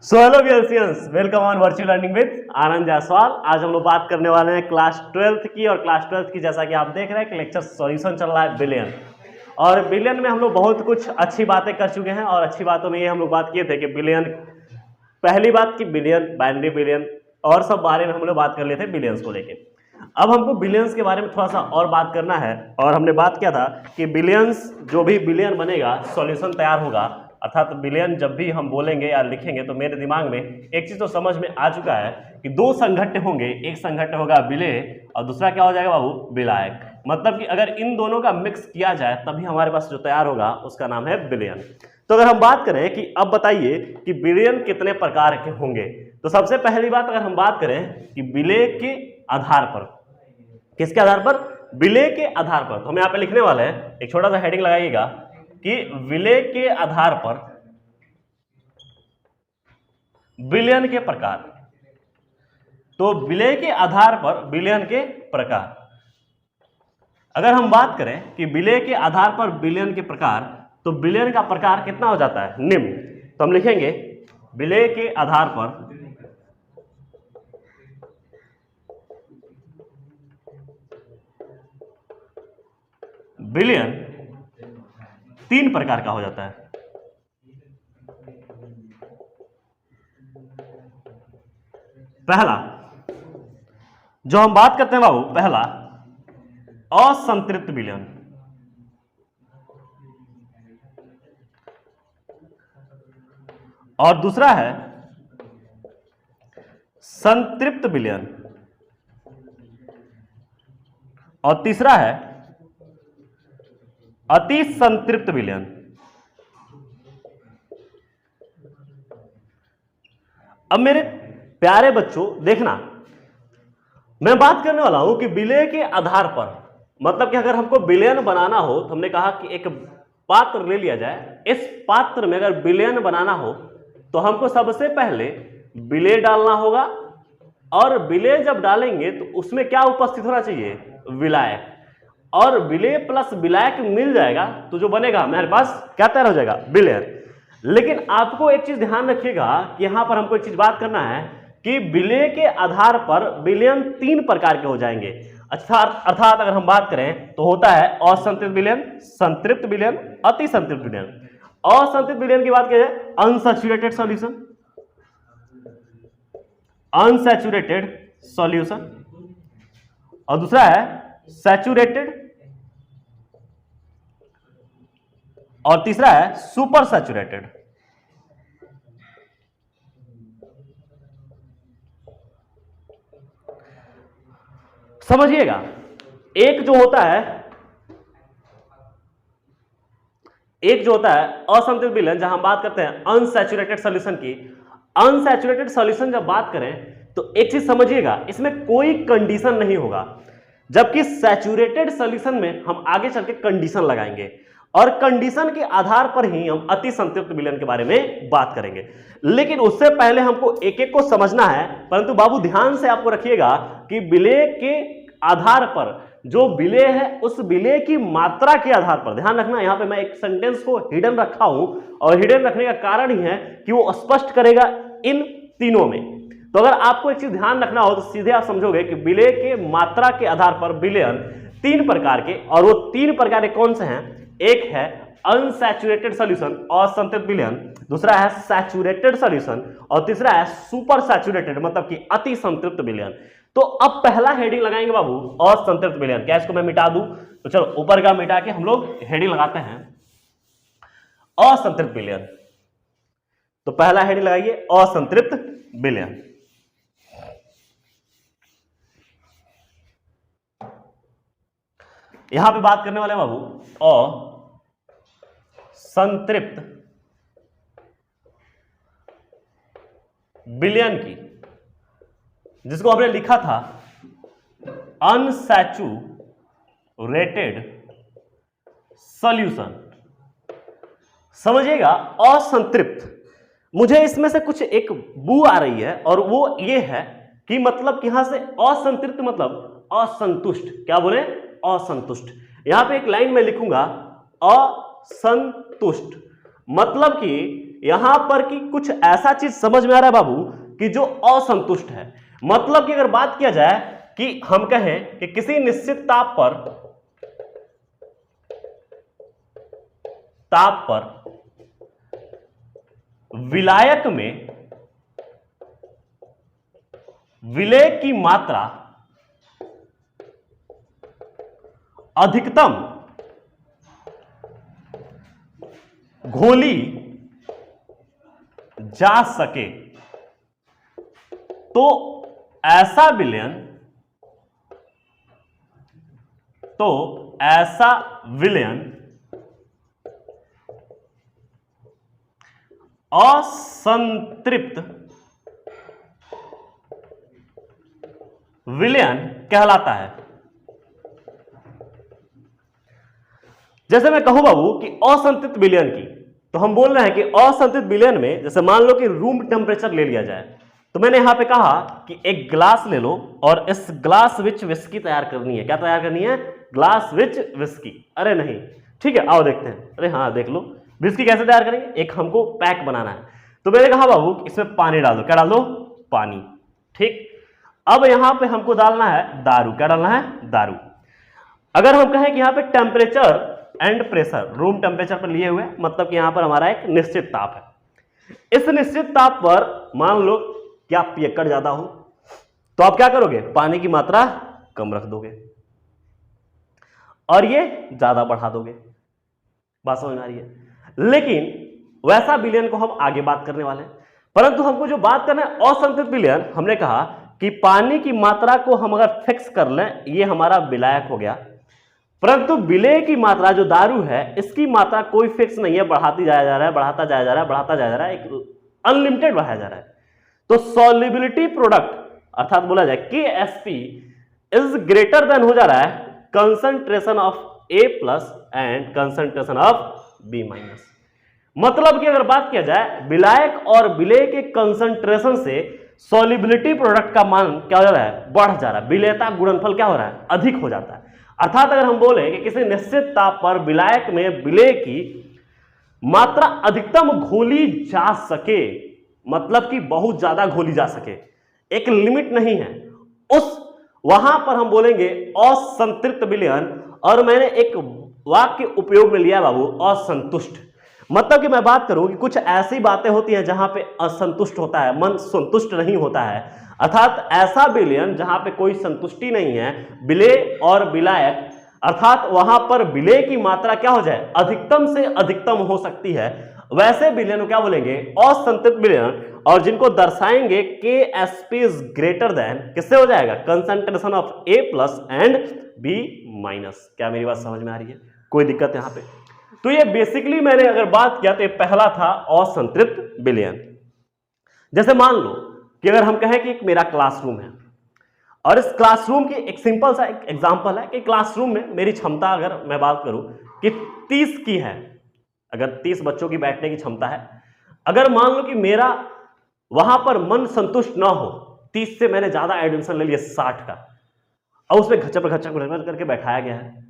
So hello girlsians, welcome on virtual learning with Anand Jaiswal. आज हम लोग बात करने वाले हैं क्लास 12th की। और क्लास 12th की जैसा कि आप देख रहे हैं कि लेक्चर सॉल्यूशन चल रहा है बिलियन। और बिलियन में हम लोग बहुत कुछ अच्छी बातें कर चुके हैं। और अच्छी बातों में ये हम लोग बात किए थे कि बिलियन, पहली बात कि बिलियन, बाइनरी बिलियन और सब बारे में हम लोग बात कर लिए थे बिलियंस को लेके। अब हमको बिलियंस के बारे में थोड़ा सा और बात करना है। और हमने बात किया था कि बिलियंस, जो भी बिलियन बनेगा सॉल्यूशन तैयार होगा, अर्थात बिलियन जब भी हम बोलेंगे या लिखेंगे तो मेरे दिमाग में एक चीज तो समझ में आ चुका है कि दो संघट्य होंगे। एक संघट्य होगा बिलेय और दूसरा क्या हो जाएगा बाबू, बिलायक। मतलब कि अगर इन दोनों का मिक्स किया जाए तभी हमारे पास जो तैयार होगा उसका नाम है बिलियन। तो अगर हम बात करें कि अब बताइए कि बिलियन कितने प्रकार के होंगे, तो सबसे पहली बात अगर हम बात करें कि बिलेय के आधार पर, किसके आधार पर, विलेय के आधार पर, तो हम यहाँ पे लिखने वाले हैं, एक छोटा सा हेडिंग लगाइएगा कि विलेय के आधार पर बिलियन के प्रकार। तो विलेय के आधार पर बिलियन के प्रकार, अगर हम बात करें कि विलेय के आधार पर बिलियन के प्रकार, तो बिलियन का प्रकार कितना हो जाता है, निम्न। तो हम लिखेंगे विलेय के आधार पर बिलियन तीन प्रकार का हो जाता है। पहला जो हम बात करते हैं बाबू, पहला असंतृप्त बिलियन। और दूसरा है संतृप्त बिलियन। और तीसरा है अति संतृप्त बिलियन। अब मेरे प्यारे बच्चों देखना, मैं बात करने वाला हूं कि विलेय के आधार पर, मतलब कि अगर हमको बिलियन बनाना हो तो हमने कहा कि एक पात्र ले लिया जाए। इस पात्र में अगर बिलियन बनाना हो तो हमको सबसे पहले विलेय डालना होगा। और विलेय जब डालेंगे तो उसमें क्या उपस्थित होना चाहिए, विलायक। और विलेय प्लस विलायक मिल जाएगा तो जो बनेगा हमारे पास क्या तैयार हो जाएगा, बिलियन। लेकिन आपको एक चीज ध्यान रखिएगा कि यहां पर हमको एक चीज बात करना है कि विलेय के आधार पर बिलियन तीन प्रकार के हो जाएंगे। अर्थात अगर हम बात करें तो होता है असंतृप्त बिलियन, संतृप्त बिलियन, अति संतृप्त बिलियन। असंतृप्त बिलियन की बात किया जाए अनसैचुरेटेड सॉल्यूशन, अनसैचुरेटेड सॉल्यूशन। और दूसरा है सैचुरेटेड। और तीसरा है सुपर सैचुरेटेड। समझिएगा, एक जो होता है असंतृप्त बिलियन, जहां हम बात करते हैं अनसैचुरेटेड सॉल्यूशन की। अनसैचुरेटेड सॉल्यूशन जब बात करें तो एक चीज समझिएगा, इसमें कोई कंडीशन नहीं होगा। जबकि सैचुरेटेड सॉल्यूशन में हम आगे चल के कंडीशन लगाएंगे और कंडीशन के आधार पर ही हम अति संतृप्त बिलियन के बारे में बात करेंगे। लेकिन उससे पहले हमको एक एक को समझना है। परंतु बाबू ध्यान से आपको रखिएगा कि विलेय के आधार पर जो विलेय है उस विलेय की मात्रा के आधार पर, ध्यान रखना, यहां पे मैं एक सेंटेंस को हिडन रखा हूं और हिडन रखने का कारण ही है कि वो स्पष्ट करेगा इन तीनों में। तो अगर आपको एक चीज ध्यान रखना हो तो सीधे आप समझोगे कि विलेय के मात्रा के आधार पर बिलियन तीन प्रकार के, और वो तीन प्रकार के कौन से हैं, एक है अनसैचुरेटेड सॉल्यूशन असंतृप्त बिलियन, दूसरा है सैचुरेटेड सॉल्यूशन, और तीसरा है सुपर सैचुरेटेड मतलब कि अति संतृप्त बिलियन। तो अब पहला हेडिंग लगाएंगे बाबू असंतृप्त बिलियन। क्या इसको मैं मिटा दूं? तो चलो ऊपर का मिटा के हम लोग हेडिंग लगाते हैं असंतृप्त बिलियन। तो पहला हेडिंग लगाइए असंतृप्त बिलियन। यहां पे बात करने वाले हैं बाबू असंतृप्त बिलियन की, जिसको हमने लिखा था अनसैचुरेटेड सॉल्यूशन। समझिएगा, असंतृप्त, मुझे इसमें से कुछ एक बू आ रही है और वो ये है कि मतलब कि यहां से असंतृप्त मतलब असंतुष्ट। क्या बोले, असंतुष्ट। यहां पे एक लाइन में लिखूंगा असंतुष्ट, मतलब कि यहां पर कि कुछ ऐसा चीज समझ में आ रहा है बाबू कि जो असंतुष्ट है। मतलब कि अगर बात किया जाए कि हम कहें कि किसी निश्चित ताप पर विलायक में विलेय की मात्रा अधिकतम घोली जा सके तो ऐसा विलयन असंतृप्त विलयन कहलाता है। जैसे मैं कहूं बाबू कि असंतृप्त विलयन की, तो हम बोल रहे हैं कि असंतृप्त विलयन में जैसे मान लो कि रूम टेम्परेचर ले लिया जाए, तो मैंने यहां पे कहा कि एक ग्लास ले लो और इस ग्लास विच विस्की तैयार करनी है। क्या तैयार करनी है? ग्लास विच विस्की। अरे नहीं, ठीक है, आओ देखते हैं। अरे हाँ, देख लो विस्की कैसे तैयार करेंगे। एक हमको पैक बनाना है, तो मैंने कहा बाबू इसमें पानी डाल दो। क्या डाल दो? पानी। ठीक, अब यहां पे हमको डालना है दारू। क्या डालना है? दारू। अगर हम कहें कि यहां पे temperature and pressure room temperature पर लिए हुए, मतलब कि यहां पर हमारा एक निश्चित ताप है। इस निश्चित ताप पर मान लो कि आप पियक्कड़ ज्यादा हो, तो आप क्या करोगे? पानी की मात्रा कम रख दोगे और ये ज्यादा बढ़ा दोगे। बात समझ में आ रही है? लेकिन वैसा विलयन को हम आगे बात करने वाले हैं, परंतु हमको जो बात करना है असंतृप्त विलयन, हमने कहा कि पानी की मात्रा को हम अगर फिक्स कर लें, ये हमारा विलायक हो गया, परंतु विलेय की मात्रा जो दारू है इसकी मात्रा कोई फिक्स नहीं है, बढ़ाती जाया जा रहा है, बढ़ाता जाया जा रहा है, बढ़ाता जाया जा रहा है, एक अनलिमिटेड बढ़ाया जा रहा है। तो सॉल्युबिलिटी प्रोडक्ट अर्थात बोला जाए KSP इज ग्रेटर देन हो जा रहा है concentration of A plus and concentration of B minus. मतलब कि अगर बात किया जाए विलायक और विलेय के कंसंट्रेशन से सॉल्युबिलिटी प्रोडक्ट का मान क्या हो जा रहा है? बढ़ जा रहा है। विलेयता गुणनफल क्या हो रहा है? अधिक हो जाता है। अर्थात अगर हम बोले कि किसी निश्चित ताप पर विलायक में विलेय की मात्रा अधिकतम घोली जा सके, मतलब कि बहुत ज्यादा घोली जा सके, एक लिमिट नहीं है, उस वहां पर हम बोलेंगे असंतृप्त विलयन। और मैंने एक वाक्य उपयोग में लिया बाबू, असंतुष्ट। मतलब कि मैं बात करूं कि कुछ ऐसी बातें होती हैं जहां पे असंतुष्ट होता है, मन संतुष्ट नहीं होता है, अर्थात ऐसा विलयन जहां पे कोई संतुष्टि नहीं है, विलेय और विलायक, अर्थात वहां पर विलेय की मात्रा क्या हो जाए? अधिकतम से अधिकतम हो सकती है, वैसे विलयन को क्या बोलेंगे? असंतृप्त विलयन। और जिनको दर्शाएंगे KSP इज ग्रेटर देन, किससे हो जाएगा? Concentration of A plus and B minus. क्या मेरी बात समझ में आ रही है? कोई दिक्कत यहां पे? तो ये बेसिकली मैंने अगर बात किया तो ये पहला था असंतृप्त विलयन। जैसे मान लो कि अगर हम कहें कि एक मेरा क्लासरूम है और इस क्लासरूम की एक सिंपल सा एक एग्जांपल है कि क्लासरूम में मेरी क्षमता अगर मैं बात करूं कि 30 की है, अगर 30 बच्चों की बैठने की क्षमता है, अगर मान लो कि मेरा वहां पर मन संतुष्ट ना हो, 30 से मैंने ज्यादा एडमिशन ले लिया 60 का, और उसमें घचप करके बैठाया गया है,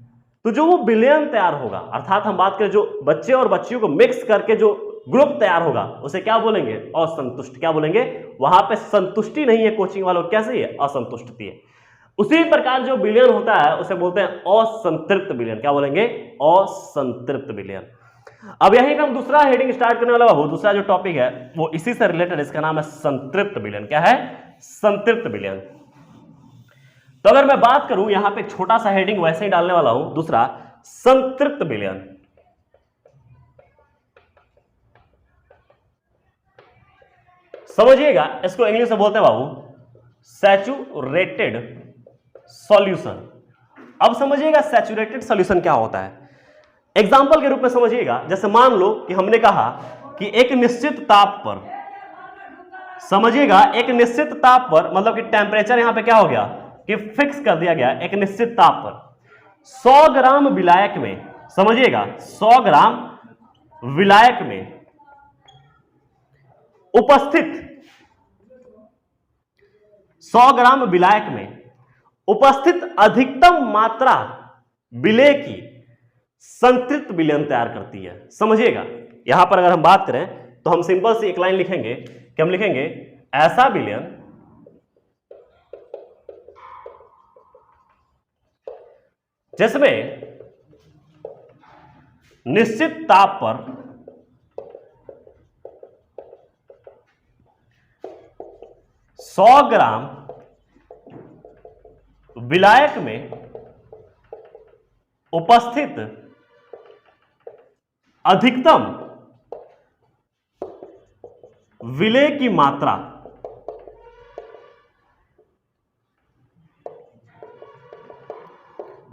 तो जो वो विलयन तैयार होगा, अर्थात हम बात करें जो बच्चे और बच्चियों को मिक्स करके जो ग्रुप तैयार होगा, उसे क्या बोलेंगे? असंतुष्ट। क्या बोलेंगे? वहां पे संतुष्टि नहीं है कोचिंग वालों, कैसे है? असंतुष्टि है। उसी प्रकार जो विलयन होता है उसे बोलते हैं असंतृप्त विलयन। क्या बोलेंगे? असंतृप्त विलयन। अब यही हम दूसरा हेडिंग स्टार्ट करने वाला बाबू, दूसरा जो टॉपिक है वो इसी से रिलेटेड, इसका नाम है संतृप्त विलयन। क्या है? संतृप्त विलयन। तो अगर मैं बात करूं यहां पे एक छोटा सा हेडिंग वैसे ही डालने वाला हूं, दूसरा संतृप्त विलयन। समझिएगा, इसको इंग्लिश में बोलते हैं बाबू सैचुरेटेड सॉल्यूशन। अब समझिएगा सैचुरेटेड सॉल्यूशन क्या होता है, एग्जांपल के रूप में समझिएगा। जैसे मान लो कि हमने कहा कि एक निश्चित ताप पर, समझिएगा एक निश्चित ताप पर, मतलब कि टेम्परेचर यहां पे क्या हो गया कि फिक्स कर दिया गया, एक निश्चित ताप पर 100 ग्राम विलायक में, समझिएगा 100 ग्राम विलायक में उपस्थित 100 ग्राम विलायक में उपस्थित अधिकतम मात्रा विलेय की संतृप्त विलयन तैयार करती है। समझिएगा यहां पर अगर हम बात करें तो हम सिंपल सी एक लाइन लिखेंगे कि हम लिखेंगे ऐसा विलयन जिसमें निश्चित ताप पर 100 ग्राम विलायक में उपस्थित अधिकतम विलेय की मात्रा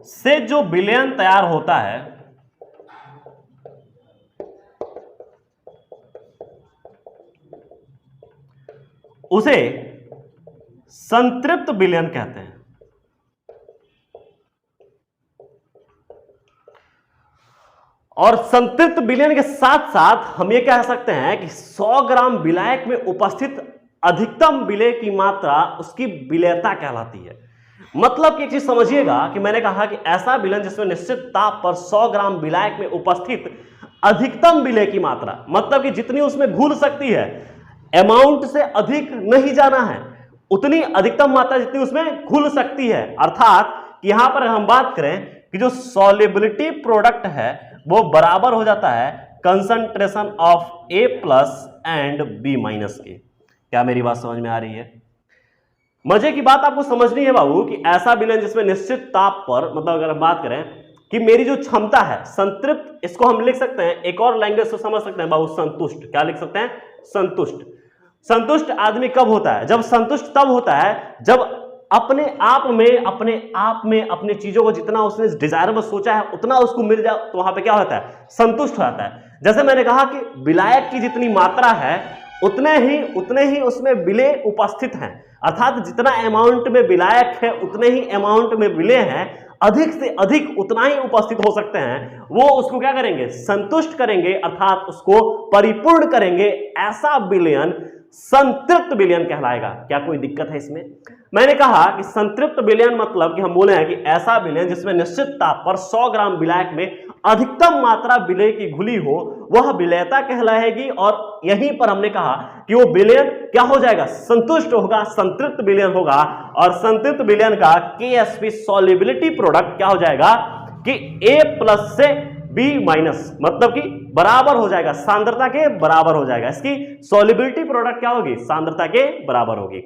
से जो विलयन तैयार होता है उसे संतृप्त विलयन कहते हैं। और संतृप्त विलयन के साथ साथ हम ये कह सकते हैं कि 100 ग्राम विलायक में उपस्थित अधिकतम विलेय की मात्रा उसकी विलेयता कहलाती है। मतलब कि एक चीज समझिएगा कि मैंने कहा कि ऐसा विलयन जिसमें निश्चित ताप पर 100 ग्राम विलायक में उपस्थित अधिकतम विलेय की मात्रा, मतलब कि जितनी उसमें घुल सकती है, अमाउंट से अधिक नहीं जाना है, उतनी अधिकतम मात्रा जितनी उसमें घुल सकती है। अर्थात कि यहां पर हम बात करें कि जो सॉल्युबिलिटी प्रोडक्ट है वो बराबर हो जाता है concentration of A plus and B minus के। क्या मेरी बात समझ में आ रही है? मजे की बात आपको समझनी है बाबू कि ऐसा विलयन जिसमें निश्चित ताप पर, मतलब अगर हम बात करें कि मेरी जो क्षमता है संतृप्त, इसको हम लिख सकते हैं एक और लैंग्वेज से समझ सकते हैं बाबू, संतुष्ट। क्या लिख सकते हैं? संतुष्ट। संतुष्ट आदमी कब होता है? जब संतुष्ट तब होता है जब अपने आप में अपनी चीजों को जितना उसने डिजायरेबल सोचा है उतना उसको मिल जाए, तो वहां पे क्या होता है? संतुष्ट हो जाता है। जैसे मैंने कहा कि विलायक की जितनी मात्रा है उतने ही उसमें विलेय उपस्थित हैं, अर्थात जितना अमाउंट में विलायक है उतने ही अमाउंट में विलेय हैं, अधिक से अधिक उतना ही उपस्थित हो सकते हैं, वो उसको क्या करेंगे? संतुष्ट करेंगे, अर्थात उसको परिपूर्ण करेंगे। ऐसा विलयन संतृप्त विलयन कहलाएगा। क्या कोई दिक्कत है इसमें? मैंने कहा कि संतृप्त विलयन मतलब कि हम बोले हैं कि ऐसा विलयन जिसमें निश्चित ताप पर 100 ग्राम विलायक में अधिकतम मात्रा विलेय की घुली हो, वह विलेयता कहलाएगी। और यहीं पर हमने कहा कि वो विलयन क्या हो जाएगा? संतुष्ट होगा, संतृप्त विलयन होगा। और संतृप्त विलयन का KSP सॉल्युबिलिटी प्रोडक्ट क्या हो जाएगा कि A प्लस से B माइनस, मतलब कि बराबर हो जाएगा, सांद्रता के बराबर हो जाएगा। इसकी सॉल्युबिलिटी प्रोडक्ट क्या होगी? सांद्रता के बराबर होगी।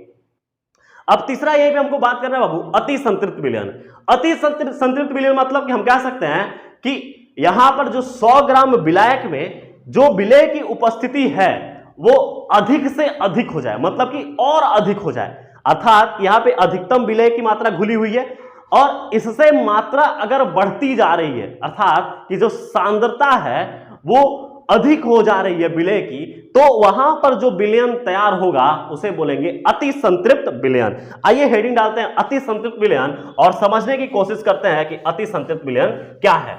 अब तीसरा यही पे हमको बात करना है बाबू, अति संतृप्त विलयन। अति संतृप्त विलयन मतलब कि हम कह सकते हैं कि यहां पर जो 100 ग्राम विलायक में जो विलेय की उपस्थिति है वो अधिक से अधिक हो जाए, मतलब कि और अधिक हो जाए, अर्थात यहां पे अधिकतम विलेय की मात्रा घुली हुई है और इससे मात्रा अगर बढ़ती जा रही है, अर्थात कि जो सांद्रता है वो अधिक हो जा रही है विलेय की, तो वहां पर जो विलयन तैयार होगा उसे बोलेंगे अति संतृप्त विलयन। आइए हेडिंग डालते हैं अति संतृप्त विलयन और समझने की कोशिश करते हैं कि अति संतृप्त विलयन क्या है।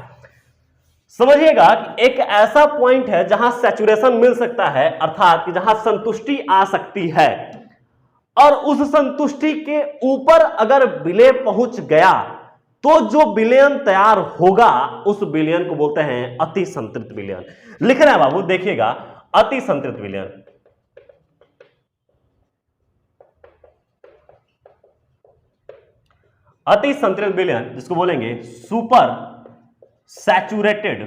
समझिएगा कि एक ऐसा पॉइंट है जहां सैचुरेशन मिल सकता है, अर्थात कि जहां संतुष्टि आ सकती है, और उस संतुष्टि के ऊपर अगर विलेय पहुंच गया तो जो विलयन तैयार होगा उस विलयन को बोलते हैं अति संतृप्त विलयन। लिखना है बाबू, देखिएगा, अति संतृप्त विलयन। अति संतृप्त विलयन जिसको बोलेंगे सुपर सैचुरेटेड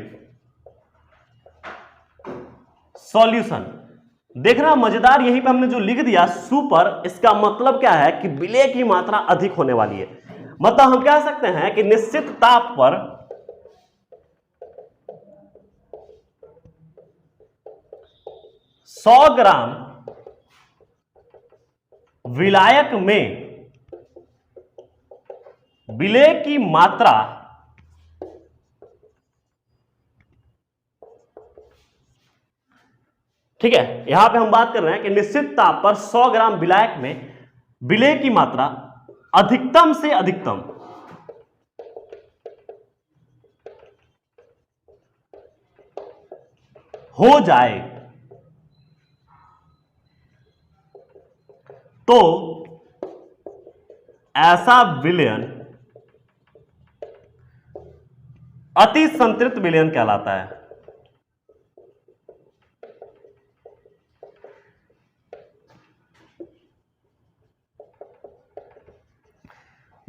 सॉल्यूशन। देखना मजेदार, यहीं पे हमने जो लिख दिया सुपर, इसका मतलब क्या है कि विलेय की मात्रा अधिक होने वाली है। मतलब हम कह सकते हैं कि निश्चित ताप पर 100 ग्राम विलायक में विलेय की मात्रा ठीक है, यहां पे हम बात कर रहे हैं कि निश्चित ताप पर 100 ग्राम विलायक में विलेय की मात्रा अधिकतम से अधिकतम हो जाए तो ऐसा विलयन अति संतृप्त विलयन कहलाता है।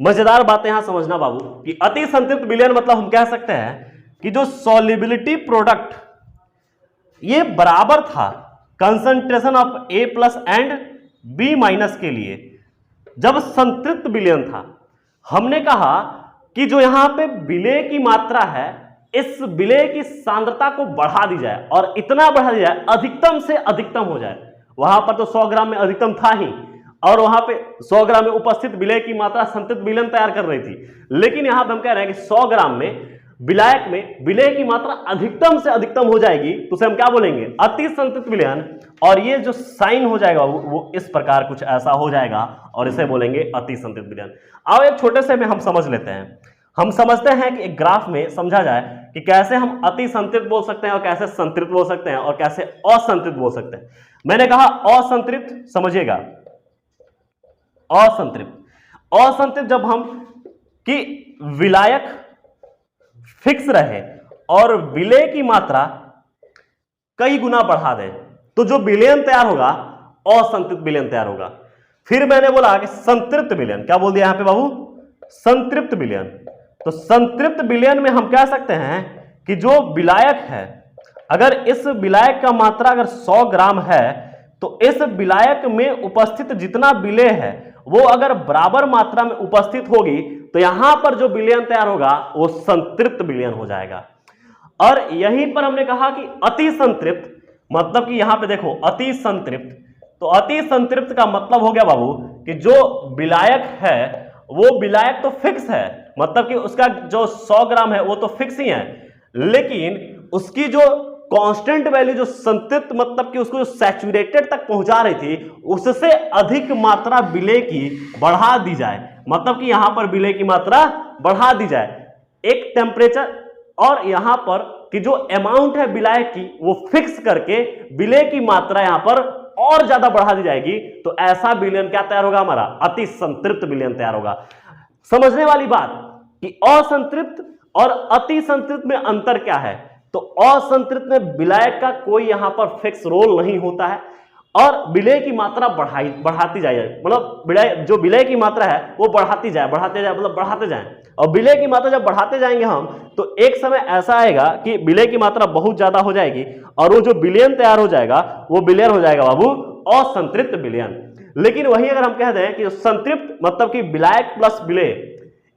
मजेदार बातें यहां समझना बाबू कि अति संतृप्त विलयन मतलब हम कह सकते हैं कि जो सॉल्युबिलिटी प्रोडक्ट ये बराबर था concentration of A plus and B minus के लिए। जब संतृप्त विलयन था हमने कहा कि जो यहां पे विलेय की मात्रा है इस विलेय की सांद्रता को बढ़ा दी जाए और इतना बढ़ा दी जाए अधिकतम से अधिकतम हो जाए। वहां पर तो 100 ग्राम में अधिकतम था ही और वहां पे 100 ग्राम में उपस्थित विलेय की मात्रा संतृप्त विलयन तैयार कर रही थी, लेकिन यहां पे हम कह रहे हैं कि 100 ग्राम में विलायक में विलेय की मात्रा अधिकतम से अधिकतम हो जाएगी तो उसे हम क्या बोलेंगे, अति संतृप्त विलयन। और ये जो साइन हो जाएगा वो इस प्रकार कुछ ऐसा हो जाएगा और इसे बोलेंगे अति संतृप्त विलयन। आओ एक छोटे से में हम समझ लेते हैं। हम समझते हैं कि एक ग्राफ में समझा जाए कि कैसे हम अति संतृप्त बोल सकते हैं और कैसे संतृप्त बोल सकते हैं और कैसे असंतृप्त बोल सकते हैं। मैंने कहा असंतृप्त, समझिएगा असंतृप्त। असंतृप्त जब हम कि विलायक फिक्स रहे और विलेय की मात्रा कई गुना बढ़ा दें तो जो विलयन तैयार होगा असंतृप्त विलयन तैयार होगा। फिर मैंने बोला कि संतृप्त विलयन, क्या बोल दिया यहां पे बाबू, संतृप्त विलयन। तो संतृप्त विलयन में हम कह सकते हैं कि जो विलायक है अगर इस विलायक का मात्रा अगर 100 ग्राम है तो इस विलायक में उपस्थित जितना विलेय है वो अगर बराबर मात्रा में उपस्थित होगी तो यहां पर जो विलयन तैयार होगा वो संतृप्त विलयन हो जाएगा। और यहीं पर हमने कहा कि अति संतृप्त मतलब कि यहां पे देखो अति संतृप्त, तो अति संतृप्त का मतलब हो गया बाबू कि जो विलायक है वो विलायक तो फिक्स है, मतलब कि उसका जो 100 ग्राम है वो तो फिक्स ही है, लेकिन उसकी जो कांस्टेंट वैल्यू जो संतृप्त मतलब कि उसको जो सैचुरेटेड तक पहुंचा रही थी उससे अधिक मात्रा विलेय की बढ़ा दी जाए, मतलब कि यहां पर विलेय की मात्रा बढ़ा दी जाए एक टेम्परेचर और यहां पर कि जो अमाउंट है विलायक की वो फिक्स करके विलेय की मात्रा यहां पर और ज्यादा बढ़ा दी जाएगी तो ऐसा विलयन क्या तैयार होगा, हमारा अति संतृप्त विलयन तैयार होगा। समझने वाली बात कि असंतृप्त और अति संतृप्त में अंतर क्या है, तो असंतृप्त में विलायक का कोई यहां पर फिक्स रोल नहीं होता है और विलेय की मात्रा बढ़ाती जाए, मतलब जो विलेय की मात्रा है वो बढ़ाते जाए मतलब बढ़ाते जाए। और विलेय की मात्रा जब बढ़ाते जाएंगे हम तो एक समय ऐसा आएगा कि विलेय की मात्रा बहुत ज्यादा हो जाएगी और वो जो विलयन तैयार हो जाएगा वो विलयन हो जाएगा बाबू असंतृप्त विलयन। लेकिन वही अगर हम कह दें कि संतृप्त मतलब कि विलायक प्लस विलेय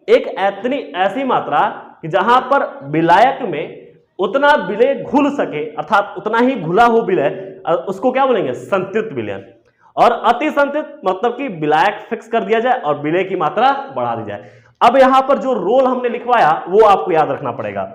एक ऐसी मात्रा कि जहां पर विलायक में उतना विलेय घुल सके अर्थात उतना ही घुला हो विलेय, उसको क्या बोलेंगे, संतृप्त विलयन। और अति संतृप्त मतलब कि विलायक फिक्स कर दिया जाए और विलेय की मात्रा बढ़ा दी जाए। अब यहां पर जो रोल हमने लिखवाया वो आपको याद रखना पड़ेगा।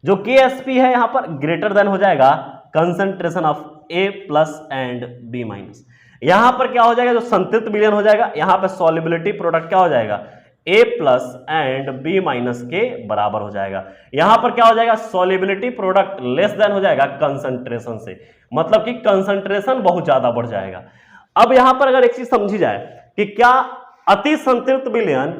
जो KSP है यहां पर ग्रेटर देन हो जाएगा concentration of A plus and B minus. यहां पर क्या हो जाएगा, जो संतृप्त विलयन हो जाएगा यहां पर सॉल्युबिलिटी प्रोडक्ट क्या हो जाएगा, A plus and B minus के बराबर हो जाएगा। यहां पर क्या हो जाएगा, सॉल्युबिलिटी प्रोडक्ट लेस देन हो जाएगा कंसंट्रेशन से, मतलब कि कंसंट्रेशन बहुत ज्यादा बढ़ जाएगा। अब यहां पर अगर एक चीज समझी जाए कि क्या अति संतृप्त विलयन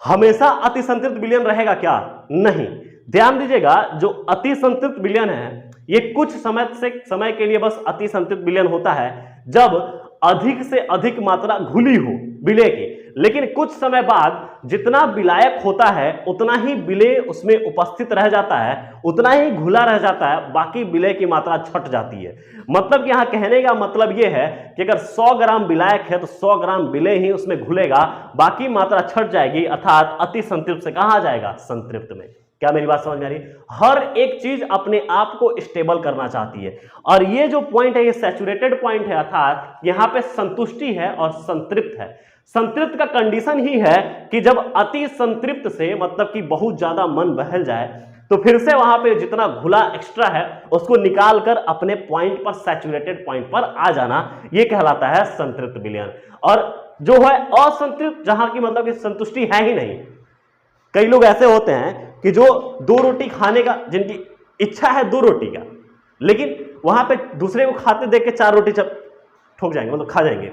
हमेशा अति संतृप्त विलयन रहेगा, क्या नहीं। ध्यान दीजिएगा जो अति संतृप्त विलयन है ये कुछ समय के लिए बस अति संतृप्त विलयन होता है जब अधिक से अधिक मात्रा घुली हो विलेय की, लेकिन कुछ समय बाद जितना विलायक होता है उतना ही विलेय उसमें उपस्थित रह जाता है, उतना ही घुला रह जाता है, बाकी विलेय की मात्रा छट जाती है। मतलब कि यहां कहने का मतलब यह है कि अगर 100 ग्राम विलायक है तो 100 ग्राम विलेय ही उसमें घुलेगा, बाकी मात्रा छट जाएगी, अर्थात अति संतृप्त से कहा जाएगा संतृप्त में। क्या मेरी बात समझ में आ रही है? हर एक चीज अपने आप को स्टेबल करना चाहती है और ये जो पॉइंट है ये सैचुरेटेड पॉइंट है, अर्थात यहां पे संतुष्टि है और संतृप्त है। संतृप्त का कंडीशन ही है कि जब अति संतृप्त से मतलब कि बहुत ज्यादा मन बहल जाए तो फिर से वहां पे जितना घुला एक्स्ट्रा है उसको निकाल कर अपने पॉइंट पर सैचुरेटेड पॉइंट पर आ जाना, ये कहलाता है संतृप्त विलयन। और जो है असंतृप्त जहां की मतलब कि संतुष्टि है ही नहीं। कई लोग ऐसे होते हैं कि जो 2 रोटी खाने का जिनकी इच्छा है 2 रोटी का, लेकिन वहां पे दूसरे को खाते देख के 4 रोटी ठोक जाएंगे, मतलब खा जाएंगे।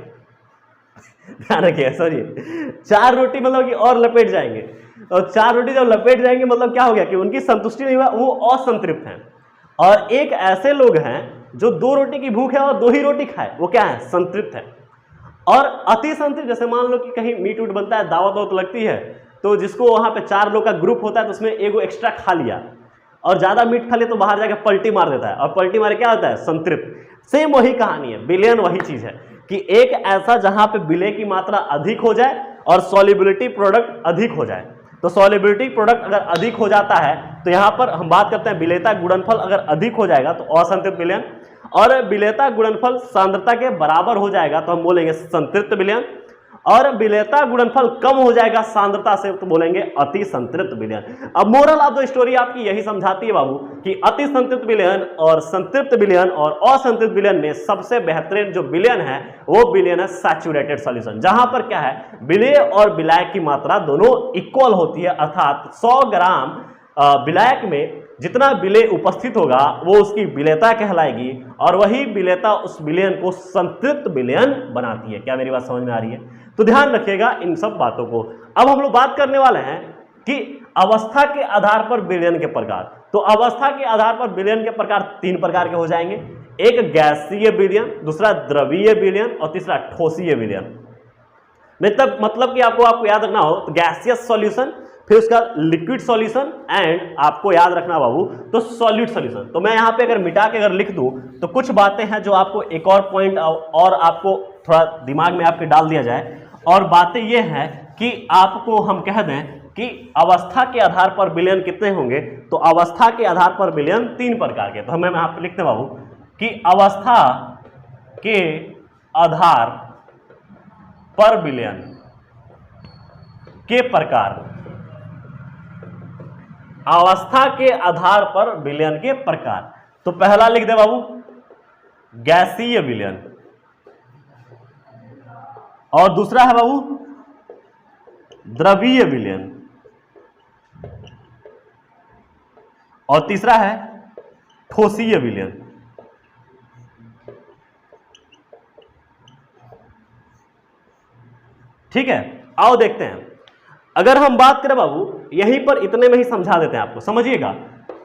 ध्यान रखिए, सॉरी 4 रोटी मतलब कि और लपेट जाएंगे, और 4 रोटी जब लपेट जाएंगे मतलब क्या हो गया कि उनकी संतुष्टि नहीं हुआ, वो असंतृप्त हैं। और एक ऐसे लोग हैं जो 2 रोटी की भूख है और 2 ही रोटी खाए, वो क्या है, संतृप्त है। और अति संतृप्त, जैसे मान लो कि कहीं मीट उट बनता है, दावत वावत लगती है, तो जिसको वहां पे 4 लोग का ग्रुप होता है तो उसमें एगो एक्स्ट्रा खा लिया और ज्यादा मीट खा लिया तो बाहर जाकर पलटी मार देता है, और पलटी मारे क्या होता है? संतृप्त। सेम वही कहानी है, विलयन वही चीज है कि एक ऐसा जहां पे विलय की मात्रा अधिक हो जाए और सॉल्युबिलिटी प्रोडक्ट अधिक हो जाए। तो सॉल्युबिलिटी प्रोडक्ट अगर अधिक हो जाता है तो यहां पर हम बात करते हैं विलेयता गुणनफल अगर अधिक हो जाएगा तो असंतृप्त विलयन, और विलेयता गुणनफल सांद्रता के बराबर हो जाएगा तो हम बोलेंगे संतृप्त विलयन, और विलेयता गुणनफल कम हो जाएगा सांद्रता से तो बोलेंगे अति संतृप्त विलयन। अब मोरल ऑफ द स्टोरी आपकी यही समझाती है बाबू कि अति संतृप्त विलयन और संतृप्त विलयन और असंतृप्त विलयन में सबसे बेहतरीन जो विलयन है वो विलयन है सैचुरेटेड सॉल्यूशन, जहां पर क्या है विलेय और विलायक की मात्रा दोनों इक्वल होती है, अर्थात 100 ग्राम विलायक में जितना विलेय उपस्थित होगा वो उसकी विलेयता कहलाएगी, और वही विलेयता उस विलयन को संतृप्त विलयन बनाती है। क्या मेरी बात समझ में आ रही है? तो ध्यान रखिएगा इन सब बातों को। अब हम लोग बात करने वाले हैं कि अवस्था के आधार पर विलयन के प्रकार। तो अवस्था के आधार पर विलयन के प्रकार 3 प्रकार के हो जाएंगे, एक गैसीय विलयन, दूसरा द्रवीय विलयन और तीसरा ठोसीय विलयन। मतलब कि आपको याद रखना हो तो गैसियस सॉल्यूशन, फिर उसका लिक्विड सॉल्यूशन एंड आपको याद रखना बाबू तो सॉलिड सॉल्यूशन। तो मैं यहाँ पे अगर मिटा के अगर लिख दूं तो कुछ बातें हैं जो आपको एक और पॉइंट और आपको थोड़ा दिमाग में आपके डाल दिया जाए, और बातें ये हैं कि आपको हम कह दें कि अवस्था के आधार पर विलयन कितने होंगे, तो अवस्था के आधार पर विलयन 3 प्रकार के। तो हमें यहाँ पे लिखते हैं बाबू कि अवस्था के आधार पर विलयन के प्रकार, अवस्था के आधार पर विलयन के प्रकार। तो पहला लिख दे बाबू गैसीय विलयन, और दूसरा है बाबू द्रवीय विलयन, और तीसरा है ठोसीय विलयन। ठीक है, आओ देखते हैं। अगर हम बात करें बाबू यहीं पर इतने में ही समझा देते हैं आपको, समझिएगा।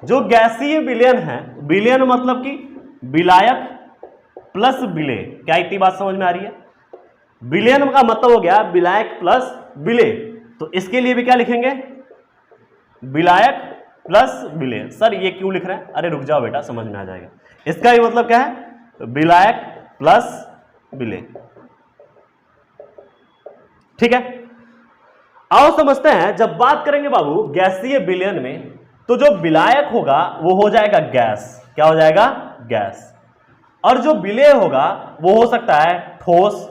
जो गैसीय विलयन है, विलयन मतलब कि विलायक प्लस विलेय। क्या इतनी बात समझ में आ रही है? विलयन का मतलब हो गया विलायक प्लस विलेय। तो इसके लिए भी क्या लिखेंगे? विलायक प्लस विलेय। सर ये क्यों लिख रहे हैं? अरे रुक जाओ बेटा, समझ में आ जाएगा। इसका भी मतलब क्या है? विलायक प्लस विलेय। ठीक है, आओ समझते हैं। जब बात करेंगे बाबू गैसीय विलयन में तो जो विलायक होगा वो हो जाएगा गैस। क्या हो जाएगा? गैस। और जो विलेय होगा वो हो सकता है ठोस,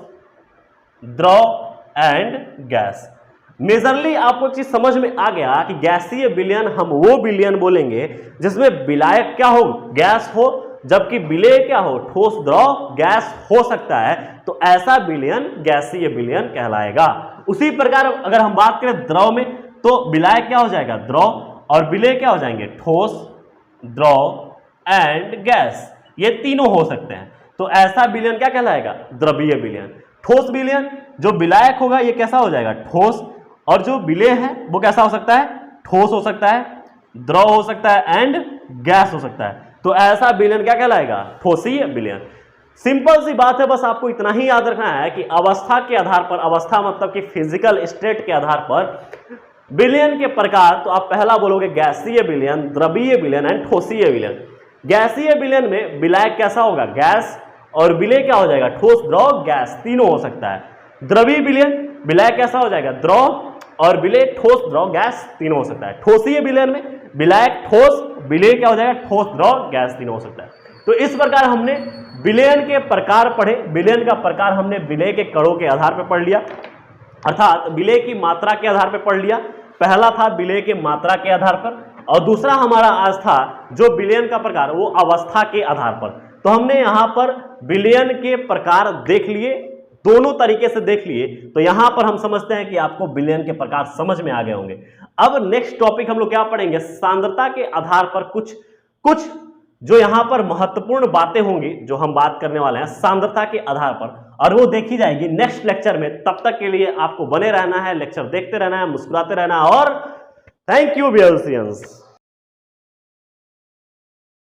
द्रव एंड गैस। मेजरली आपको चीज समझ में आ गया कि गैसीय विलयन हम वो विलयन बोलेंगे जिसमें विलायक क्या हो? गैस हो, जबकि विलेय क्या हो? ठोस, द्रव, गैस हो सकता है। तो ऐसा विलयन गैसीय विलयन कहलाएगा। उसी प्रकार अगर हम बात करें द्रव में तो विलायक क्या हो जाएगा? द्रव, और विलेय क्या हो जाएंगे? ठोस, द्रव एंड गैस। ये तीनों हो सकते हैं। तो ऐसा विलयन क्या कहलाएगा? द्रवीय विलयन। ठोस विलयन, जो विलायक होगा ये कैसा हो जाएगा? ठोस, और जो विलेय है वो कैसा हो सकता है? ठोस हो सकता है, द्रव हो सकता है एंड गैस हो सकता है। तो ऐसा विलयन क्या कहलाएगा? ठोसीय विलयन। सिंपल सी बात है, बस आपको इतना ही याद रखना है कि अवस्था के आधार पर, अवस्था मतलब कि फिजिकल स्टेट के आधार पर विलयन के प्रकार, तो आप पहला बोलोगे गैसीय विलयन, द्रवीय विलयन एंड ठोसीय विलयन। गैसीय विलयन में विलायक कैसा होगा? गैस, और विलेय क्या हो जाएगा? ठोस, द्रव, गैस, तीनों हो सकता है। द्रवीय विलयन, विलायक कैसा हो जाएगा? द्रव, और विलेय ठोस, द्रव, गैस, तीनों हो सकता है। ठोसीय विलयन में विलायक ठोस, विलेय क्या हो जाएगा? ठोस, द्रव, गैस, तीनों हो सकता है। तो इस प्रकार हमने विलयन के प्रकार पढ़े। विलयन का प्रकार हमने विलेय के कणों के आधार पर पढ़ लिया, अर्थात विलेय की मात्रा के आधार पर पढ़ लिया। पहला था विलेय के मात्रा के आधार पर, और दूसरा हमारा आज था जो विलयन का प्रकार वो अवस्था के आधार पर। तो हमने यहां पर विलयन के प्रकार देख लिए, दोनों तरीके से देख लिए। तो यहां पर हम समझते हैं कि आपको विलयन के प्रकार समझ में आ गए होंगे। अब नेक्स्ट टॉपिक हम लोग क्या पढ़ेंगे? सांद्रता के आधार पर कुछ जो यहां पर महत्वपूर्ण बातें होंगी जो हम बात करने वाले हैं सांद्रता के आधार पर, और वो देखी जाएगी नेक्स्ट लेक्चर में। तब तक के लिए आपको बने रहना है, लेक्चर देखते रहना है, मुस्कुराते रहना है, और थैंक यू बेल्सियंस।